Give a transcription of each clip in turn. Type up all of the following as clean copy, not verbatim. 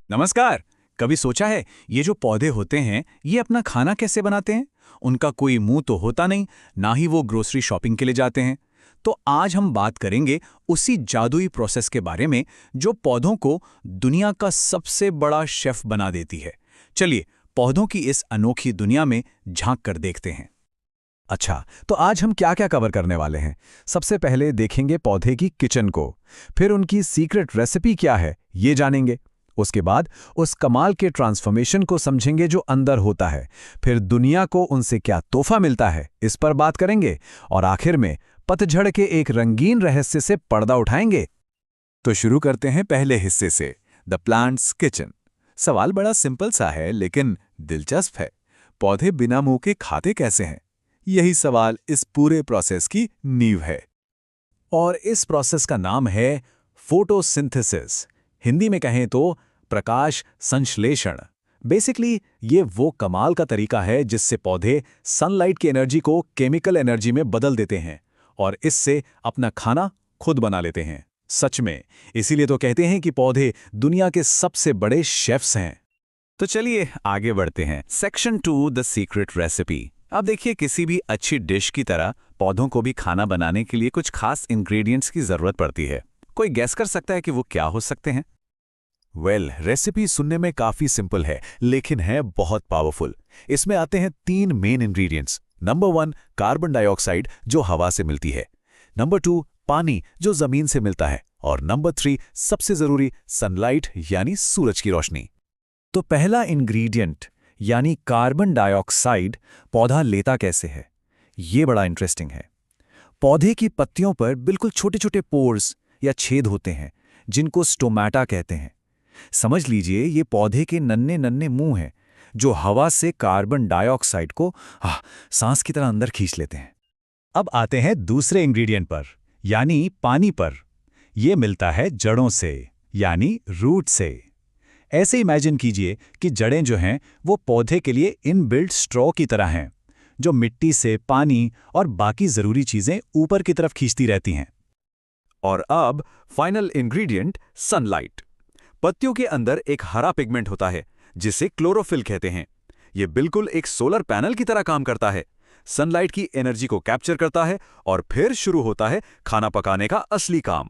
नमस्कार। कभी सोचा है ये जो पौधे होते हैं ये अपना खाना कैसे बनाते हैं? उनका कोई मुंह तो होता नहीं, ना ही वो ग्रोसरी शॉपिंग के लिए जाते हैं। तो आज हम बात करेंगे उसी जादुई प्रोसेस के बारे में जो पौधों को दुनिया का सबसे बड़ा शेफ बना देती है। चलिए पौधों की इस अनोखी दुनिया में झांक कर देखते हैं। अच्छा, तो आज हम क्या क्या कवर करने वाले हैं? सबसे पहले देखेंगे पौधे की किचन को, फिर उनकी सीक्रेट रेसिपी क्या है ये जानेंगे। उसके बाद उस कमाल के ट्रांसफॉर्मेशन को समझेंगे जो अंदर होता है, फिर दुनिया को उनसे क्या तोहफा मिलता है इस पर बात करेंगे, और आखिर में पतझड़ के एक रंगीन रहस्य से पर्दा उठाएंगे। तो शुरू करते हैं पहले हिस्से से, द प्लांट्स किचन। सवाल बड़ा सिंपल सा है लेकिन दिलचस्प है। पौधे बिना मुंह के खाते कैसे हैं? यही सवाल इस पूरे प्रोसेस की नींव है। और इस प्रोसेस का नाम है फोटोसिंथेसिस। हिंदी में कहें तो प्रकाश संश्लेषण। बेसिकली ये वो कमाल का तरीका है जिससे पौधे सनलाइट की एनर्जी को केमिकल एनर्जी में बदल देते हैं और इससे अपना खाना खुद बना लेते हैं। सच में, इसीलिए तो कहते हैं कि पौधे दुनिया के सबसे बड़े शेफ्स हैं। तो चलिए आगे बढ़ते हैं। Section 2, the secret recipe. अब देखिए, किसी भी अच्छी डिश की तरह पौधों को भी खाना बनाने के लिए कुछ खास इंग्रेडिएंट्स की जरूरत पड़ती है। कोई गैस कर सकता है कि वो क्या हो सकते हैं? रेसिपी सुनने में काफी सिंपल है लेकिन है बहुत पावरफुल। इसमें आते हैं 3 main ingredients. Number 1, carbon dioxide जो हवा से मिलती है। नंबर 2, पानी जो जमीन से मिलता है। और नंबर 3, सबसे जरूरी, सनलाइट यानी सूरज की रोशनी। तो पहला इंग्रेडिएंट यानी कार्बन डाइऑक्साइड पौधा लेता कैसे है, ये बड़ा इंटरेस्टिंग है। पौधे की पत्तियों पर बिल्कुल छोटे छोटे पोर्स या छेद होते हैं जिनको स्टोमेटा कहते हैं। समझ लीजिए ये पौधे के नन्हे नन्हे मुंह हैं जो हवा से कार्बन डाइऑक्साइड को सांस की तरह अंदर खींच लेते हैं। अब आते हैं दूसरे इंग्रेडिएंट पर, यानी पानी पर। यह मिलता है जड़ों से, यानी रूट से। ऐसे इमेजिन कीजिए कि जड़ें जो हैं वो पौधे के लिए इनबिल्ट स्ट्रॉ की तरह हैं, जो मिट्टी से पानी और बाकी जरूरी चीजें ऊपर की तरफ खींचती रहती हैं। और अब फाइनल इंग्रेडिएंट, सनलाइट। पत्तियों के अंदर एक हरा पिगमेंट होता है जिसे क्लोरोफिल कहते हैं। यह बिल्कुल एक सोलर पैनल की तरह काम करता है। सनलाइट की एनर्जी को कैप्चर करता है और फिर शुरू होता है खाना पकाने का असली काम।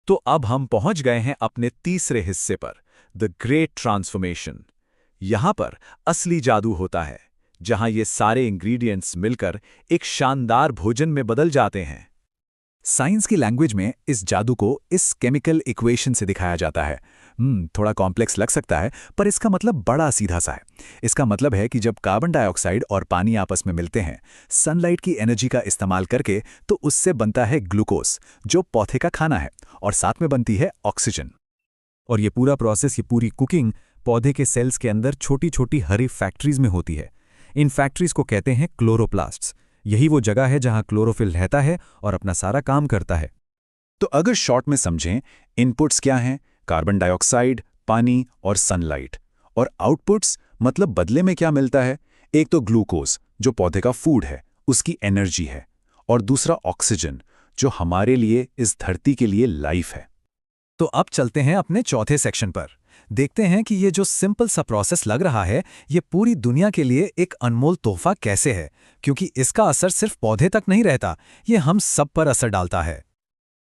तो अब हम पहुंच गए हैं अपने तीसरे हिस्से पर, द ग्रेट ट्रांसफॉर्मेशन। यहां पर असली जादू होता है, जहां ये सारे इंग्रेडिएंट्स मिलकर एक शानदार भोजन में बदल जाते हैं। साइंस की लैंग्वेज में इस जादू को इस केमिकल इक्वेशन से दिखाया जाता है। थोड़ा कॉम्प्लेक्स लग सकता है, पर इसका मतलब बड़ा सीधा सा है। इसका मतलब है कि जब कार्बन डाइऑक्साइड और पानी आपस में मिलते हैं सनलाइट की एनर्जी का इस्तेमाल करके, तो उससे बनता है ग्लूकोज जो पौधे का खाना है, और साथ में बनती है ऑक्सीजन। और ये पूरा प्रोसेस, ये पूरी कुकिंग पौधे के सेल्स के अंदर छोटी छोटी हरी फैक्ट्रीज में होती है। इन फैक्ट्रीज को कहते हैं क्लोरोप्लास्ट्स। यही वो जगह है जहां क्लोरोफिल रहता है और अपना सारा काम करता है। तो अगर शॉर्ट में समझें, इनपुट्स क्या हैं? कार्बन डाइऑक्साइड, पानी और सनलाइट। और आउटपुट्स मतलब बदले में क्या मिलता है? एक तो ग्लूकोज जो पौधे का फूड है, उसकी एनर्जी है, और दूसरा ऑक्सीजन जो हमारे लिए, इस धरती के लिए लाइफ है। तो अब चलते हैं अपने चौथे सेक्शन पर। देखते हैं कि ये जो सिंपल सा प्रोसेस लग रहा है, ये पूरी दुनिया के लिए एक अनमोल तोहफा कैसे है, क्योंकि इसका असर सिर्फ पौधे तक नहीं रहता, ये हम सब पर असर डालता है।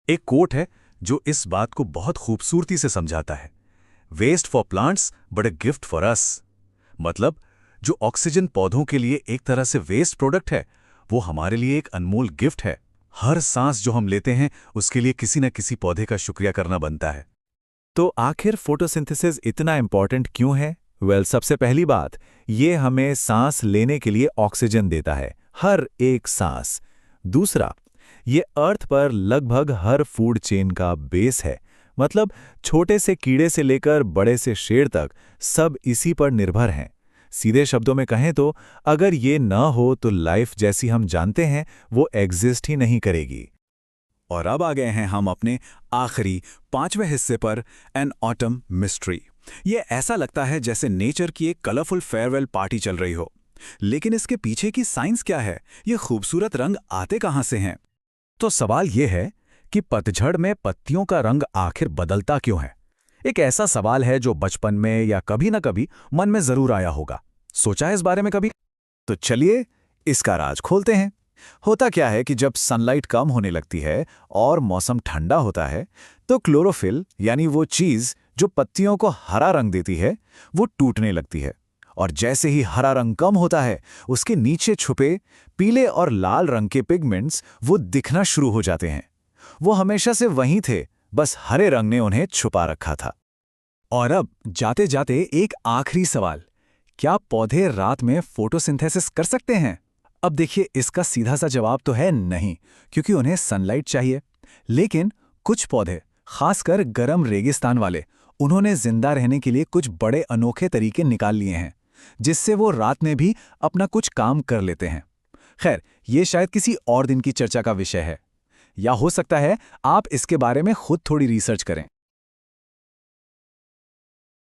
एक कोट है जो इस बात को बहुत खूबसूरती से समझाता है, waste for plants but a gift for us. मतलब जो ऑक्सीजन पौधों के लिए एक तरह से वेस्ट प्रोडक्ट है, वो हमारे लिए एक अनमोल गिफ्ट है। हर सांस जो हम लेते हैं उसके लिए किसी न किसी पौधे का शुक्रिया करना बनता है। तो आखिर फोटोसिंथेसिस इतना इंपॉर्टेंट क्यों है? सबसे पहली बात, ये हमें सांस लेने के लिए ऑक्सीजन देता है, हर एक सांस। दूसरा, ये अर्थ पर लगभग हर फूड चेन का बेस है। मतलब छोटे से कीड़े से लेकर बड़े से शेर तक सब इसी पर निर्भर हैं। सीधे शब्दों में कहें तो अगर ये न हो तो लाइफ जैसी हम जानते हैं वो एग्जिस्ट ही नहीं करेगी। और अब आ गए हैं हम अपने आखिरी 5वें हिस्से पर, एन ऑटम मिस्ट्री। ये ऐसा लगता है जैसे नेचर की एक कलरफुल फेयरवेल पार्टी चल रही हो, लेकिन इसके पीछे की साइंस क्या है? ये खूबसूरत रंग आते कहां से हैं? तो सवाल ये है कि पतझड़ में पत्तियों का रंग आखिर बदलता क्यों है? एक ऐसा सवाल है जो बचपन में या कभी ना कभी मन में जरूर आया होगा। सोचा है इस बारे में कभी? तो चलिए इसका राज खोलते हैं। होता क्या है कि जब सनलाइट कम होने लगती है और मौसम ठंडा होता है, तो क्लोरोफिल यानी वो चीज जो पत्तियों को हरा रंग देती है, वो टूटने लगती है। और जैसे ही हरा रंग कम होता है, उसके नीचे छुपे पीले और लाल रंग के पिगमेंट्स वो दिखना शुरू हो जाते हैं। वो हमेशा से वहीं थे, बस हरे रंग ने उन्हें छुपा रखा था। और अब जाते जाते एक आखिरी सवाल, क्या पौधे रात में फोटोसिंथेसिस कर सकते हैं? अब देखिए, इसका सीधा सा जवाब तो है नहीं, क्योंकि उन्हें सनलाइट चाहिए। लेकिन कुछ पौधे, खासकर गर्म रेगिस्तान वाले, उन्होंने जिंदा रहने के लिए कुछ बड़े अनोखे तरीके निकाल लिए हैं, जिससे वो रात में भी अपना कुछ काम कर लेते हैं। खैर, ये शायद किसी और दिन की चर्चा का विषय है, या हो सकता है आप इसके बारे में खुद थोड़ी रिसर्च करें।